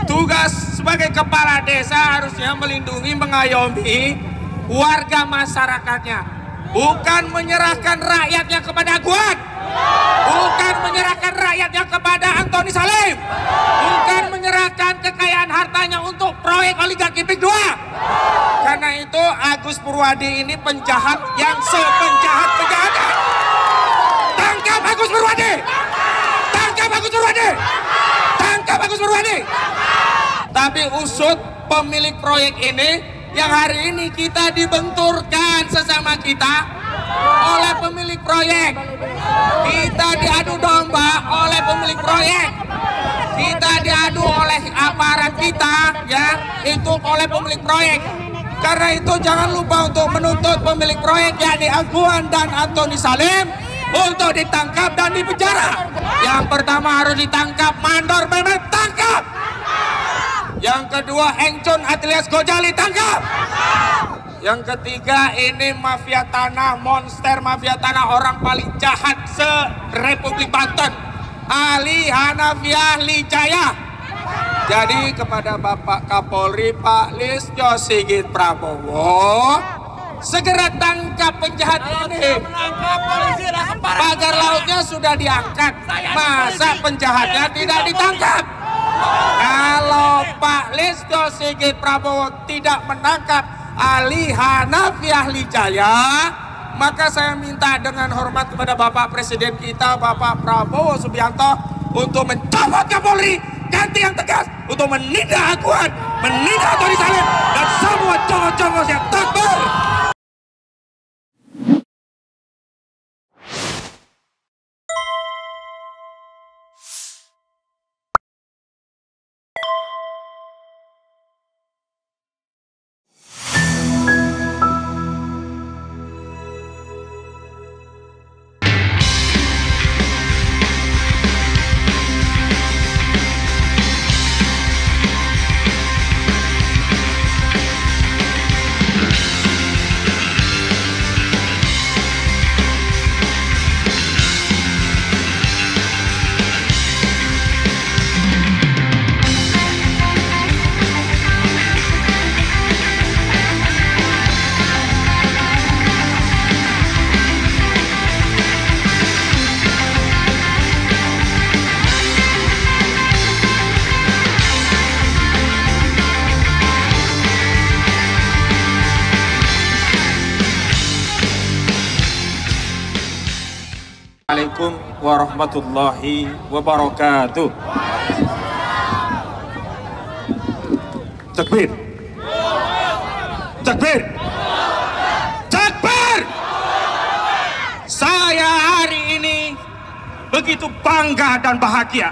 Tugas sebagai kepala desa harusnya melindungi, mengayomi warga masyarakatnya, bukan menyerahkan rakyatnya kepada Aguan, bukan menyerahkan rakyatnya kepada Antoni Salim, bukan menyerahkan kekayaan hartanya untuk proyek oligarki Pik 2. Karena itu Agus Purwadi ini penjahat yang sepenjahat-penjahatnya. Tangkap Agus Purwadi! Tangkap Agus Purwadi! Tangkap Agus Purwadi! Tapi usut pemilik proyek ini yang hari ini kita dibenturkan sesama kita oleh pemilik proyek. Kita diadu domba oleh pemilik proyek. Kita diadu oleh aparat kita, ya, itu oleh pemilik proyek. Karena itu jangan lupa untuk menuntut pemilik proyek yakni Aguan dan Antoni Salim untuk ditangkap dan dipenjara. Yang pertama harus ditangkap Mandor Mehmet, tangkap. Yang kedua Engcun Atilias Gojali, tangkap. Yang ketiga ini mafia tanah, monster mafia tanah, orang paling jahat se-Republik Banten, Ali Hanafiah Lijaya. Jadi kepada Bapak Kapolri Pak Listio Sigit Prabowo, segera tangkap penjahat ini. Pagar lautnya sudah diangkat, masa penjahatnya tidak ditangkap? Kalau Pak Listio Sigit Prabowo tidak menangkap Ali Hanafiah Lijaya, maka saya minta dengan hormat kepada Bapak Presiden kita, Bapak Prabowo Subianto, untuk mencopot Kapolri, ganti yang tegas untuk menindak Aguan, menindak Antoni Salim, dan semua congos-congos yang takbir. Assalamualaikum warahmatullahi wabarakatuh. Takbir. Takbir. Takbir. Saya hari ini begitu bangga dan bahagia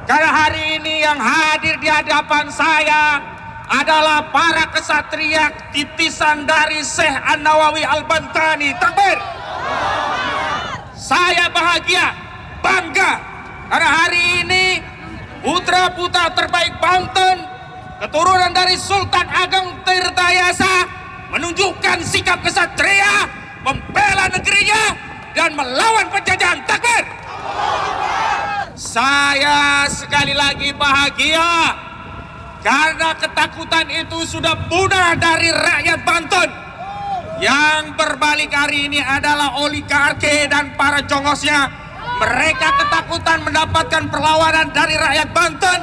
karena hari ini yang hadir di hadapan saya adalah para kesatria titisan dari Syekh An-Nawawi Al-Bantani. Takbir. Saya bahagia, bangga karena hari ini putra-putra terbaik Banten, keturunan dari Sultan Ageng Tirtayasa, menunjukkan sikap kesatria, membela negerinya dan melawan penjajahan. Takbir. Saya sekali lagi bahagia karena ketakutan itu sudah punah dari rakyat Banten. Yang berbalik hari ini adalah oligarki dan para jongosnya. Mereka ketakutan mendapatkan perlawanan dari rakyat Banten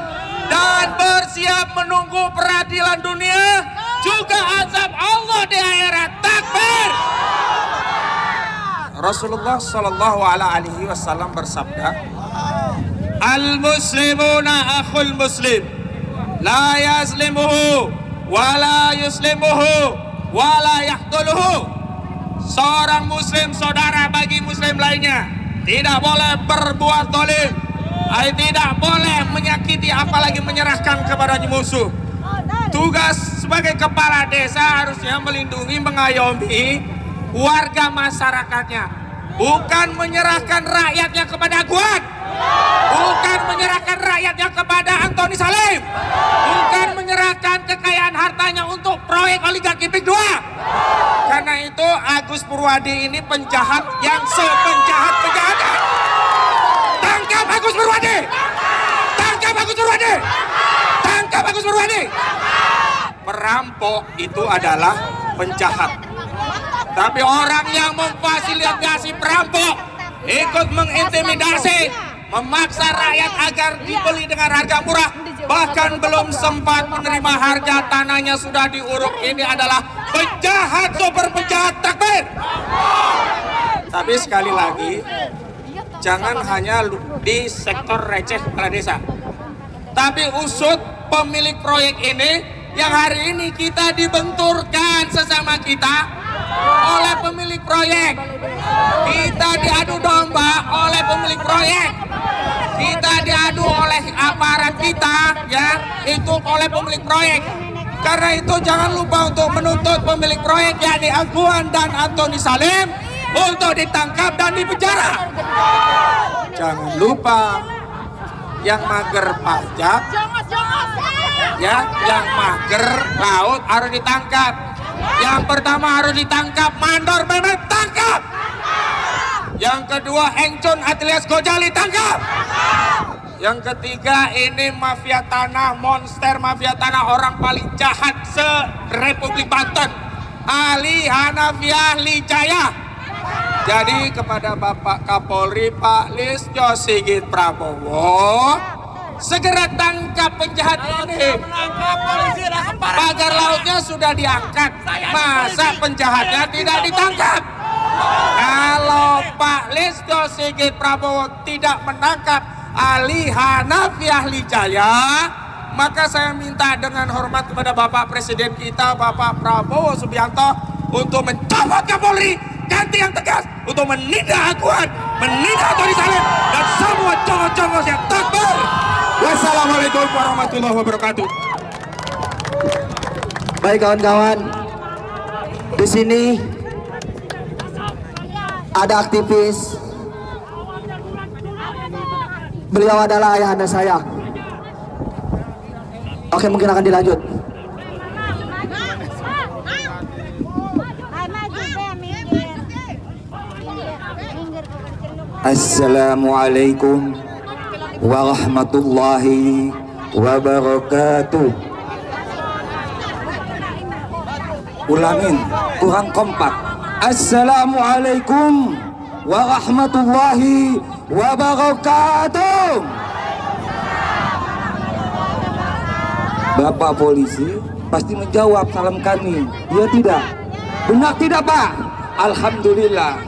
dan bersiap menunggu peradilan dunia, juga azab Allah di akhirat. Takbir. Rasulullah Shallallahu Alaihi Wasallam bersabda, Al-Muslimuna akhul Muslim, la yazlimuhu, wa la yuslimuhu, wala yahtuluhu. Seorang muslim saudara bagi muslim lainnya, tidak boleh berbuat zalim, tidak boleh menyakiti apalagi menyerahkan kepada musuh. Tugas sebagai kepala desa harusnya melindungi, mengayomi warga masyarakatnya, bukan menyerahkan rakyatnya kepada Aguan, bukan menyerahkan rakyatnya kepada Antoni Salim, bukan menyerahkan kekayaan hartanya untuk proyek oligarki Pik 2. Karena itu Agus Purwadi ini penjahat yang sepenjahat-penjahatnya. Tangkap Agus Purwadi! Tangkap Agus Purwadi! perampok itu adalah penjahat. Tapi orang yang memfasilitasi perampok, ikut mengintimidasi, memaksa rakyat agar dibeli dengan harga murah, bahkan belum sempat menerima harga tanahnya sudah diuruk. Ini adalah penjahat, super penjahat. Takbir! Tapi sekali lagi, jangan hanya di sektor receh kepala desa, tapi usut pemilik proyek ini yang hari ini kita dibenturkan sesama kita oleh pemilik proyek. Kita diadu domba oleh pemilik proyek. Kita diadu oleh aparat kita, ya, itu oleh pemilik proyek. Karena itu jangan lupa untuk menuntut pemilik proyek, yakni Aguan dan Antoni Salim, untuk ditangkap dan dipenjara. Jangan lupa yang mager pajak, ya, yang mager laut harus ditangkap. Yang pertama harus ditangkap mandor Mehmet, tangkap. Yang kedua Engcon Atilias Gojali, tangkap. Yang ketiga ini mafia tanah, monster mafia tanah, orang paling jahat se-Republik Banten, Ali Hanafiah Lijaya. Jadi kepada Bapak Kapolri Pak Listio Sigit Prabowo, segera tangkap penjahat ini. Pagar lautnya sudah diangkat, masa penjahatnya tidak ditangkap? Kalau Pak Listio Sigit Prabowo tidak menangkap Ali Hanafiah Lijaya, maka saya minta dengan hormat kepada Bapak Presiden kita, Bapak Prabowo Subianto, untuk mencopot Kapolri, ganti yang tegas, untuk menindak Aguan, menindak Antoni Salim, dan semua congos-congos yang takbir. Wassalamualaikum warahmatullahi wabarakatuh. Baik kawan-kawan, di sini ada aktivis. Beliau adalah ayahanda saya. Oke, mungkin akan dilanjut. Assalamualaikum warahmatullahi wabarakatuh. Ulangin, kurang kompak. Assalamualaikum warahmatullahi wabarakatuh. Bapak polisi pasti menjawab salam kami. Iya tidak? Benar tidak Pak? Alhamdulillah.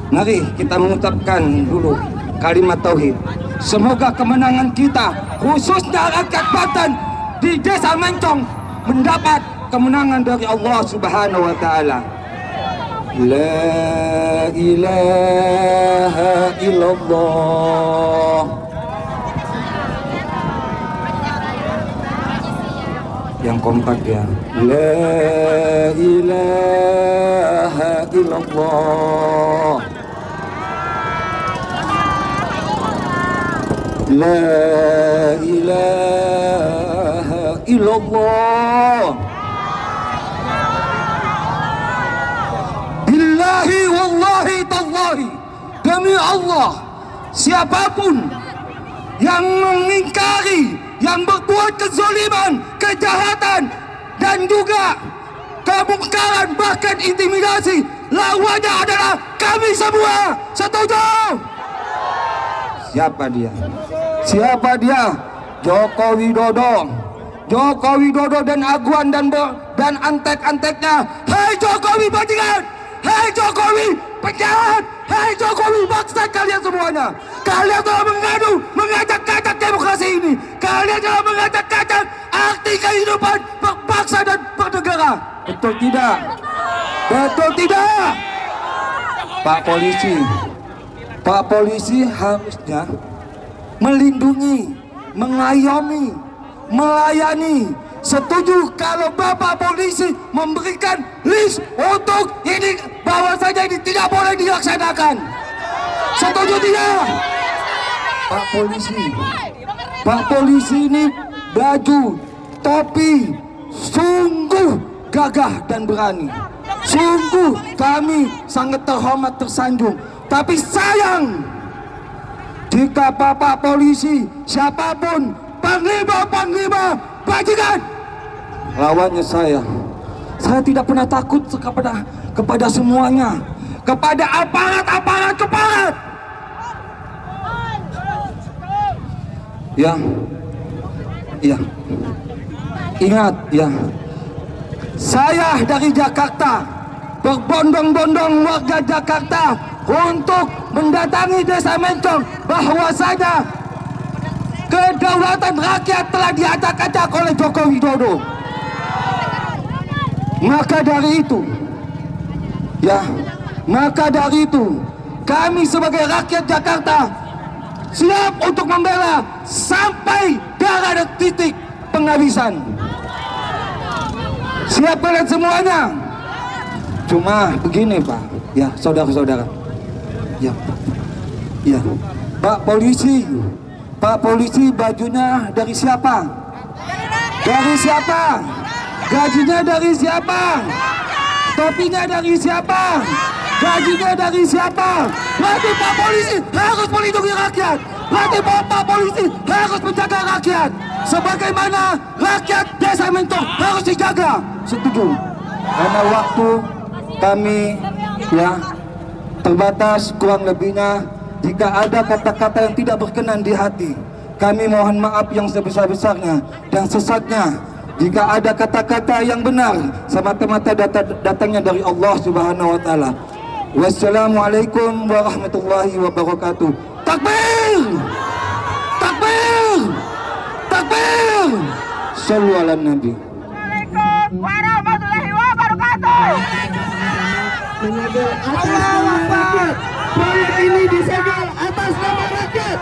Mari kita mengucapkan dulu kalimat tauhid. Semoga kemenangan kita, khususnya rakyat Banten di Desa Mencong, mendapat kemenangan dari Allah Subhanahu wa Ta'ala. La ilaha illallah. Yang kompak ya. La ilaha illallah. La ilaha illallah. Billahi wallahi tallahi, demi Allah, siapapun yang mengingkari, yang berbuat kezaliman, kejahatan, dan juga kemungkaran, bahkan intimidasi, lawannya adalah kami semua. Setuju? Siapa dia? Siapa dia? Joko Widodo. Joko Widodo dan Aguan dan antek-anteknya. Hai Jokowi bajingan! Hai Jokowi penjahat! Hai Jokowi bangsat kalian semuanya! Kalian telah mengajak-ajak demokrasi ini. Kalian telah mengajak-ajak arti kehidupan berbangsa dan bernegara. Betul tidak? Betul tidak? Pak polisi, Pak polisi harusnya melindungi, mengayomi, melayani. Setuju kalau Bapak polisi memberikan list untuk ini, bahwasanya ini tidak boleh dilaksanakan. Setuju tidak? Pak polisi ini baju, topi, sungguh gagah dan berani. Sungguh kami sangat terhormat, tersanjung. Tapi sayang jika Bapak polisi, siapapun, panglima bajingan, lawannya saya. Saya tidak pernah takut kepada semuanya, kepada aparat cepat. Ya, ingat ya, saya dari Jakarta, berbondong-bondong warga Jakarta untuk mendatangi Desa Mencong, bahwasanya kedaulatan rakyat telah diacak-acak oleh Joko Widodo. Maka dari itu, kami sebagai rakyat Jakarta siap untuk membela sampai darah titik penghabisan. Siap kalian semuanya. Cuma begini Pak, ya saudara-saudara. Ya, Pak polisi bajunya dari siapa? Dari siapa? Gajinya dari siapa? Topinya dari siapa? Gajinya dari siapa? Berarti Pak polisi harus melindungi rakyat. Berarti Pak polisi harus menjaga rakyat. Sebagaimana rakyat Desa Mencong harus dijaga. Setuju? Karena waktu kami ya terbatas, kurang lebihnya jika ada kata-kata yang tidak berkenan di hati, kami mohon maaf yang sebesar-besarnya dan sesatnya. Jika ada kata-kata yang benar, semata-mata datangnya dari Allah Subhanahu wa Ta'ala. Wassalamualaikum warahmatullahi wabarakatuh. Takbir! Takbir! Takbir! Shallu ala Nabi. Waalaikumsalam warahmatullahi wabarakatuh. Allahu Akbar. Proyek ini disegel atas nama rakyat.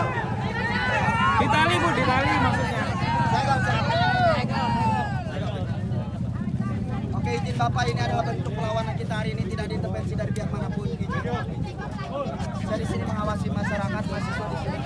Ditali Bu, ditali maksudnya. Oke, izin Bapak, ini adalah bentuk perlawanan kita hari ini, tidak diintervensi dari pihak manapun. Saya di sini mengawasi masyarakat, mahasiswa di sini.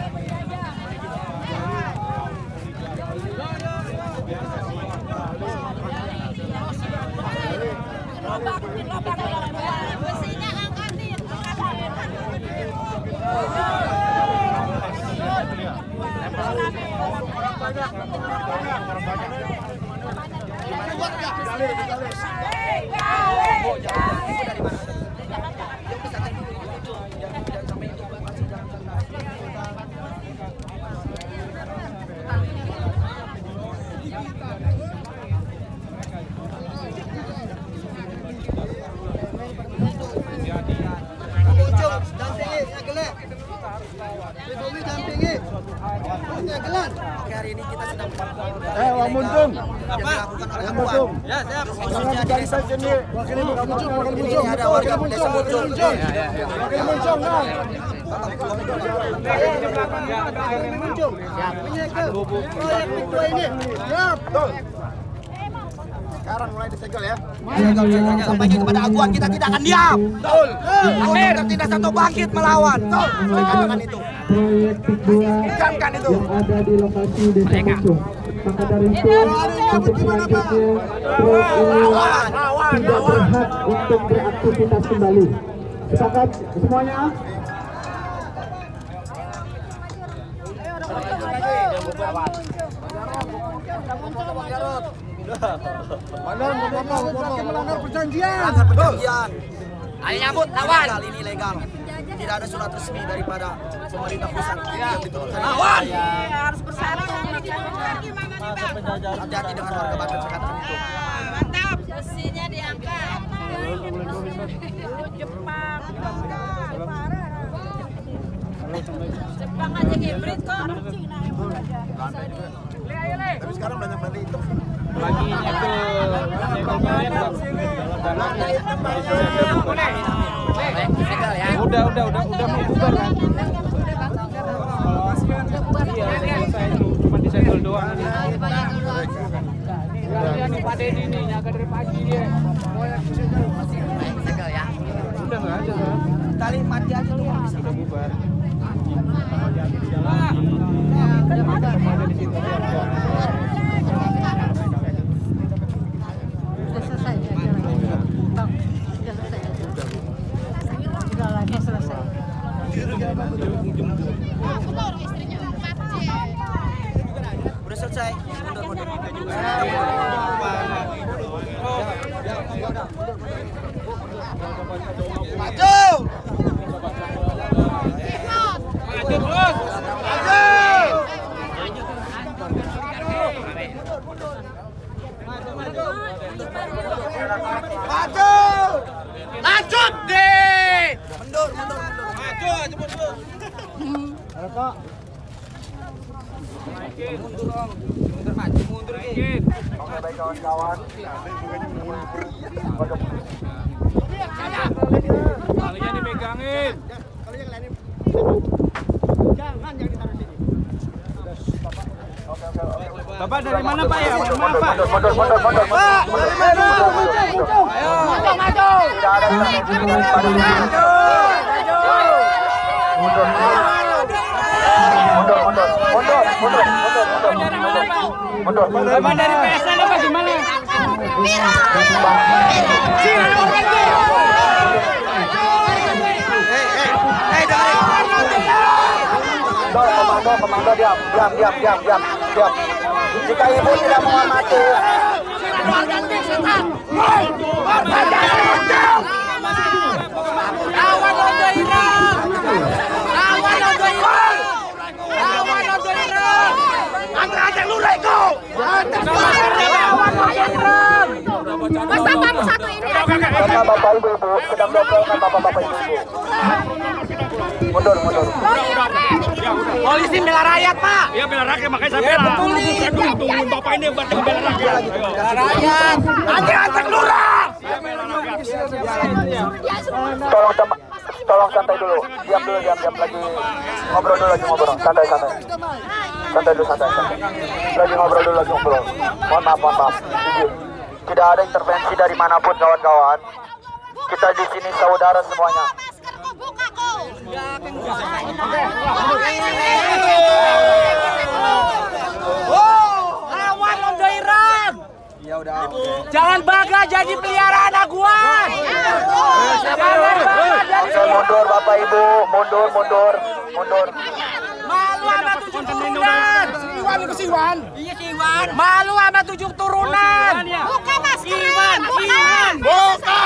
Oke, hari ini kita sedang Wang Muntung. yang dilakukan oleh Apuan. Ya, siap. Khususnya di Desa Muncung. Ini ada warga Desa Muncung. Wakil Muntung, nah. Sekarang mulai disegel ya. Sampaikan kepada Aguan, kita tidak akan diam. Betul. Kalau tertindas atau bangkit melawan. Katakan itu. Camkan itu. Yang ada di lokasi Desa Muncung. Maka dari itu untuk selanjutnya truk ini tidak berhak untuk beraktivitas kembali. Sepakat semuanya? Melanggar perjanjian. Melanggar perjanjian. Ayo nyambut lawan. Legal, ini legal. Tidak ada surat resmi daripada pemerintah pusat yang diturunkan. Lawan. Harus bersatu. Hati-hati dengan warga Banten perkataan itu. Mantap. Besinya diangkat. Jepang. Jepang aja hibrid kok. Tapi sekarang banyak balik itu. Lagi Udah mau bubar kan? Iya, saya cuma disegel doang ini. Iya nih Pak Dedi nih, nyaga dari pagi dia. Segel ya. Udah nggak ada kan? Tali mati aja tuh. Udah bubar. Udah selesai. Mundur. Maju. Lanjut deh. Mundur. Maju aja mundur. Kok. Mundur Om. Mundur maju mundur Ki. Oke baik kawan-kawan. Kalinya dipegangin. Jangan ditaruh sini. Bapak dari mana Pak ya? Pak, dari mana? Maju. Tidak ada mundur. Bapak dari PSN apa gimana? Komando diam. Jika ibu tidak menghormati, Masa baru satu ini karena bapak ibu sedang doblongkan bapak-bapak ibu. Mundur. Polisi bela rakyat, Pak. Iya, bela rakyat, makanya saya bela. Betul nih. Tungguin Bapak ini buat bela rakyat. Bela rakyat. Anjing lurah. Tolong santai dulu. Diam lagi ngobrol. Santai. Lagi ngobrol. Mohon maaf. Izin. Tidak ada intervensi dari manapun kawan-kawan. Kita di sini saudara semuanya. maskerku buka kok. Lawan Londo Iran. Ya udah. Jangan bangga jadi peliharaan aguan. Oke, mundur Bapak Ibu, mundur. Malu sama 7 turunan. Siwan. Iya, Siwan. Malu sama 7 turunan. Buka masker. Iwan. Buka.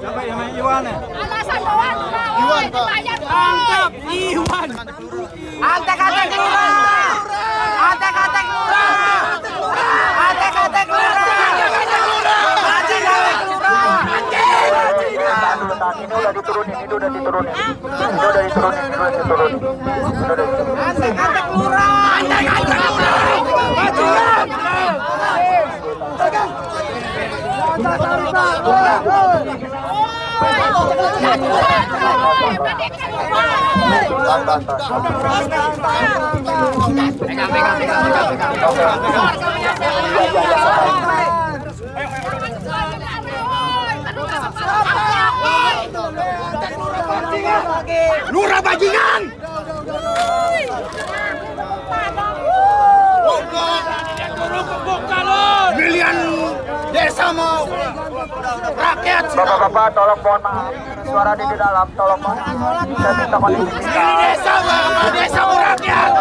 Siapa yang namanya Iwan ya? Alasan doang. Iwan, Pak. Tangkap Iwan. Antek-antek lurah. Antek-antek lurah. Antek-antek lurah. Tahan, ini udah diturunin. Antek-antek lurah. Majuan. Lurah bajingan. Milian desa mau rakyat. Bapak-bapak tolong mohon maaf. Suara di dalam tolong mohon. Saya minta kondisi kita. Desa mau desa mau rakyat.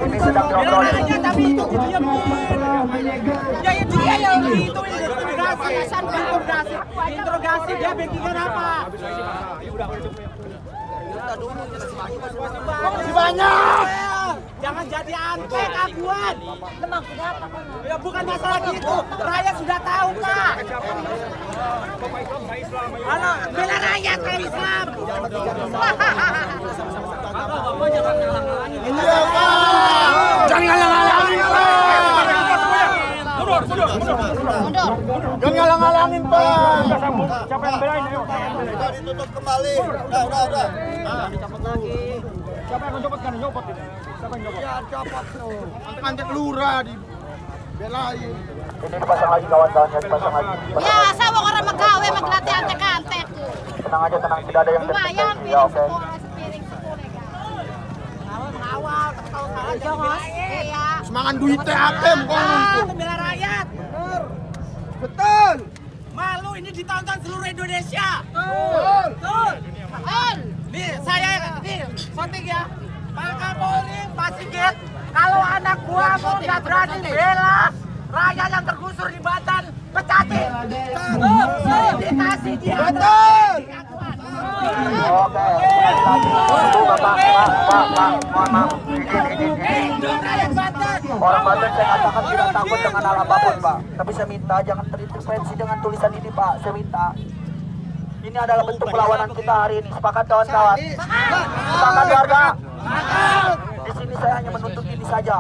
Ini sedang diobrolin. Tapi itu ya itu dia yang itu interogasi dia backingan apa? Banyak. Jangan jadi antek aguan. Ya bukan masalah gitu. Rakyat sudah tahu, Pak. Halo, bela rakyat kalau Islam. Jangan ngalang-ngalangin, Pak. Mundur. Jangan ngalang-ngalangin, Pak. Siapa yang belain? Sudah ditutup kembali. Udah. Dicopot lagi. Siapa yang mencopot kan? Nyopot ini. Siapa yang nyopot? Ya copot tuh. Antek lurah di belain. Ini dipasang lagi kawan-kawan ya, dipasang lagi. Ya, saya mau orang magawe maglati antek-antek. Tenang aja, tidak ada yang Lumayan, ya oke. piring 10 kan. Awal, tahu salah jangan. Iya. Semangan duitnya atem kok. Bela rakyat. Betul. Malu ini ditonton seluruh Indonesia. Betul. Nih, saya shooting ya. Pak Kapolri, Pak Sigit, kalau anak buahmu nggak berani bela rakyat yang tergusur di Banten, pecatin. Dikasih dia. Betul. Oke. Bapak, mohon maaf. Izin. Orang Banten saya katakan tidak takut dengan hal apapun, Pak. Tapi saya minta jangan terintervensi dengan tulisan ini, Pak. Saya minta. Ini adalah bentuk perlawanan kita hari ini. Sepakat kawan-kawan? Sepakat warga? Di sini saya hanya menuntut ini saja.